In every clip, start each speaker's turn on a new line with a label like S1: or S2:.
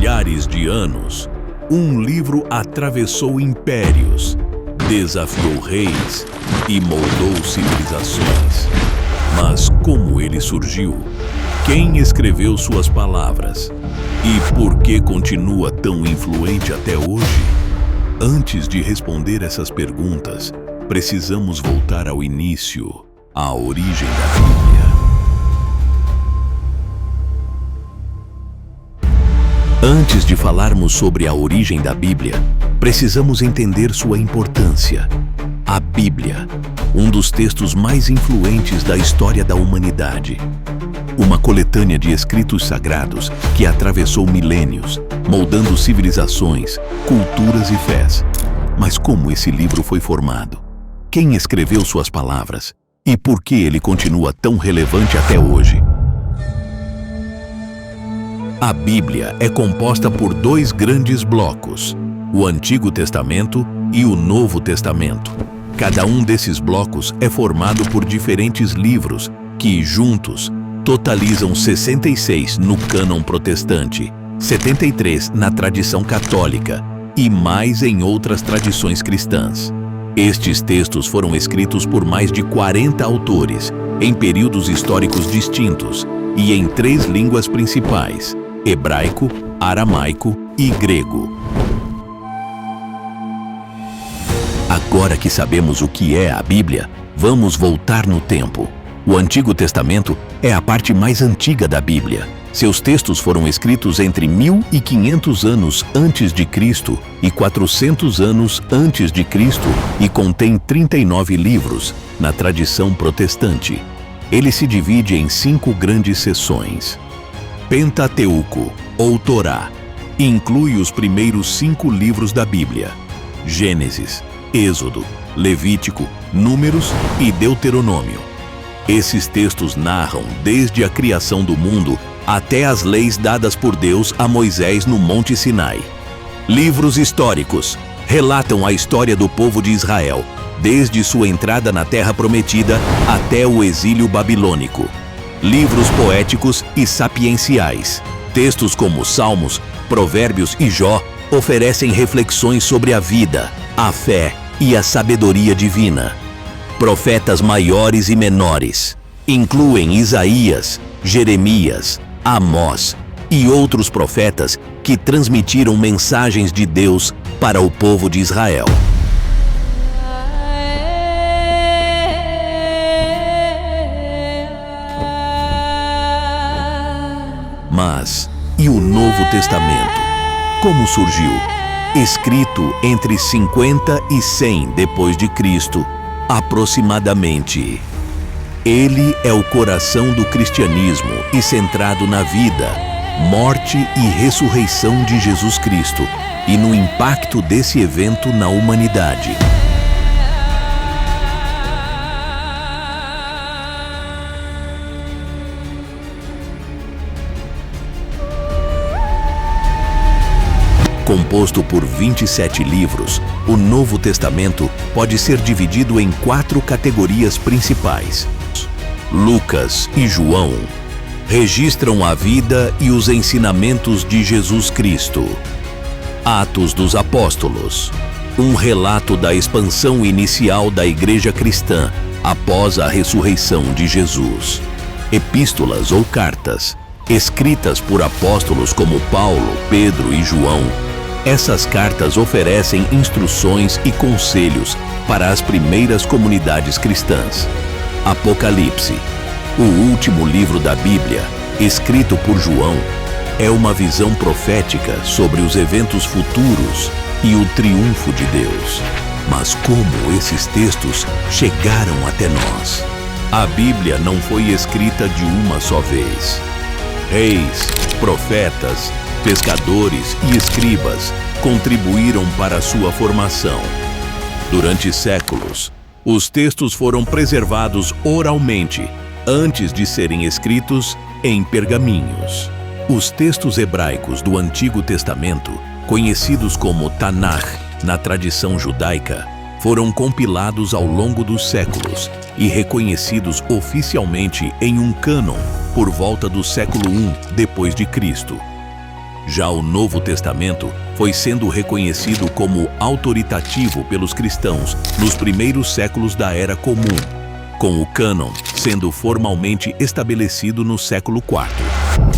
S1: milhares de anos, um livro atravessou impérios, desafiou reis e moldou civilizações. Mas como ele surgiu? Quem escreveu suas palavras? E por que continua tão influente até hoje? Antes de responder essas perguntas, precisamos voltar ao início, à origem da Bíblia. Antes de falarmos sobre a origem da Bíblia, precisamos entender sua importância. A Bíblia, um dos textos mais influentes da história da humanidade. Uma coletânea de escritos sagrados que atravessou milênios, moldando civilizações, culturas e fés. Mas como esse livro foi formado? Quem escreveu suas palavras? E por que ele continua tão relevante até hoje? A Bíblia é composta por dois grandes blocos, o Antigo Testamento e o Novo Testamento. Cada um desses blocos é formado por diferentes livros que, juntos, totalizam 66 no cânon protestante, 73 na tradição católica e mais em outras tradições cristãs. Estes textos foram escritos por mais de 40 autores, em períodos históricos distintos e em 3 línguas principais: hebraico, aramaico e grego. Agora que sabemos o que é a Bíblia, vamos voltar no tempo. O Antigo Testamento é a parte mais antiga da Bíblia. Seus textos foram escritos entre 1500 anos antes de Cristo e 400 anos antes de Cristo e contém 39 livros na tradição protestante. Ele se divide em 5 grandes seções. Pentateuco, ou Torá, inclui os primeiros 5 livros da Bíblia: Gênesis, Êxodo, Levítico, Números e Deuteronômio. Esses textos narram desde a criação do mundo até as leis dadas por Deus a Moisés no Monte Sinai. Livros históricos relatam a história do povo de Israel, desde sua entrada na Terra Prometida até o exílio babilônico. Livros poéticos e sapienciais. Textos como Salmos, Provérbios e Jó oferecem reflexões sobre a vida, a fé e a sabedoria divina. Profetas maiores e menores incluem Isaías, Jeremias, Amós e outros profetas que transmitiram mensagens de Deus para o povo de Israel. Mas, e o Novo Testamento? Como surgiu? Escrito entre 50 e 100 depois de Cristo, aproximadamente. Ele é o coração do cristianismo e centrado na vida, morte e ressurreição de Jesus Cristo e no impacto desse evento na humanidade. Composto por 27 livros, o Novo Testamento pode ser dividido em 4 categorias principais. Lucas e João registram a vida e os ensinamentos de Jesus Cristo. Atos dos Apóstolos, um relato da expansão inicial da Igreja cristã após a ressurreição de Jesus. Epístolas ou cartas, escritas por apóstolos como Paulo, Pedro e João. Essas cartas oferecem instruções e conselhos para as primeiras comunidades cristãs. Apocalipse, o último livro da Bíblia, escrito por João, é uma visão profética sobre os eventos futuros e o triunfo de Deus. Mas como esses textos chegaram até nós? A Bíblia não foi escrita de uma só vez. Reis, profetas, pescadores e escribas contribuíram para sua formação. Durante séculos, os textos foram preservados oralmente antes de serem escritos em pergaminhos. Os textos hebraicos do Antigo Testamento, conhecidos como Tanakh na tradição judaica, foram compilados ao longo dos séculos e reconhecidos oficialmente em um cânon por volta do século I depois de Cristo. Já o Novo Testamento foi sendo reconhecido como autoritativo pelos cristãos nos primeiros séculos da Era Comum, com o cânon sendo formalmente estabelecido no século IV.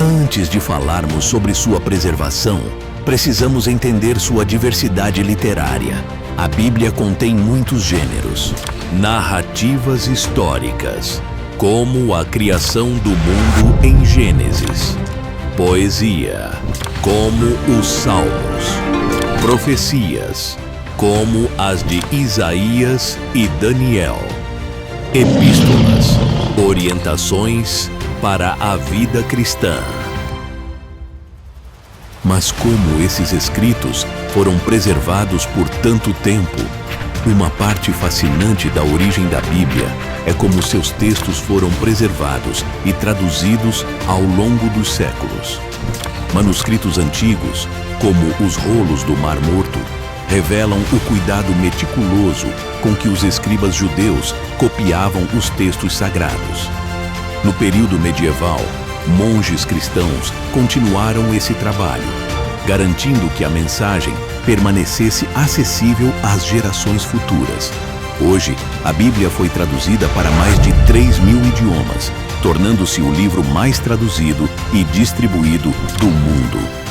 S1: Antes de falarmos sobre sua preservação, precisamos entender sua diversidade literária. A Bíblia contém muitos gêneros. Narrativas históricas, como a criação do mundo em Gênesis. Poesia, como os Salmos. Profecias, como as de Isaías e Daniel. Epístolas, orientações para a vida cristã. Mas como esses escritos foram preservados por tanto tempo? Uma parte fascinante da origem da Bíblia é como seus textos foram preservados e traduzidos ao longo dos séculos. Manuscritos antigos, como os rolos do Mar Morto, revelam o cuidado meticuloso com que os escribas judeus copiavam os textos sagrados. No período medieval, monges cristãos continuaram esse trabalho, garantindo que a mensagem permanecesse acessível às gerações futuras. Hoje, a Bíblia foi traduzida para mais de 3.000 idiomas, tornando-se o livro mais traduzido e distribuído do mundo.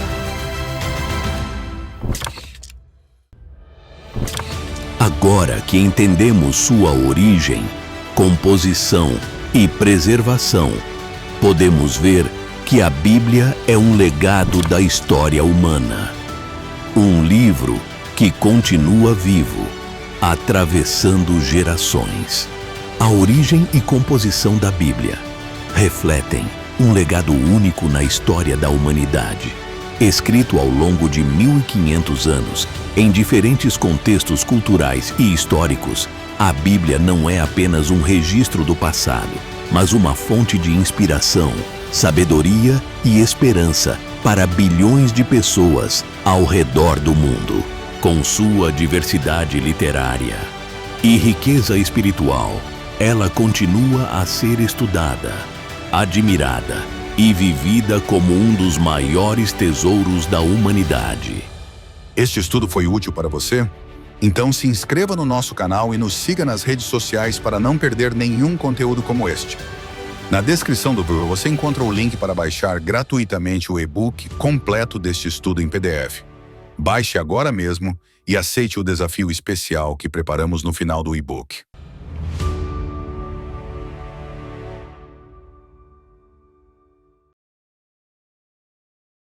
S1: Agora que entendemos sua origem, composição e preservação, podemos ver que a Bíblia é um legado da história humana. Um livro que continua vivo, atravessando gerações. A origem e composição da Bíblia refletem um legado único na história da humanidade. Escrito ao longo de 1.500 anos, em diferentes contextos culturais e históricos, a Bíblia não é apenas um registro do passado, mas uma fonte de inspiração, sabedoria e esperança para bilhões de pessoas ao redor do mundo. Com sua diversidade literária e riqueza espiritual, ela continua a ser estudada, admirada e vivida como um dos maiores tesouros da humanidade.
S2: Este estudo foi útil para você? Então se inscreva no nosso canal e nos siga nas redes sociais para não perder nenhum conteúdo como este. Na descrição do vídeo você encontra o link para baixar gratuitamente o e-book completo deste estudo em PDF. Baixe agora mesmo e aceite o desafio especial que preparamos no final do e-book.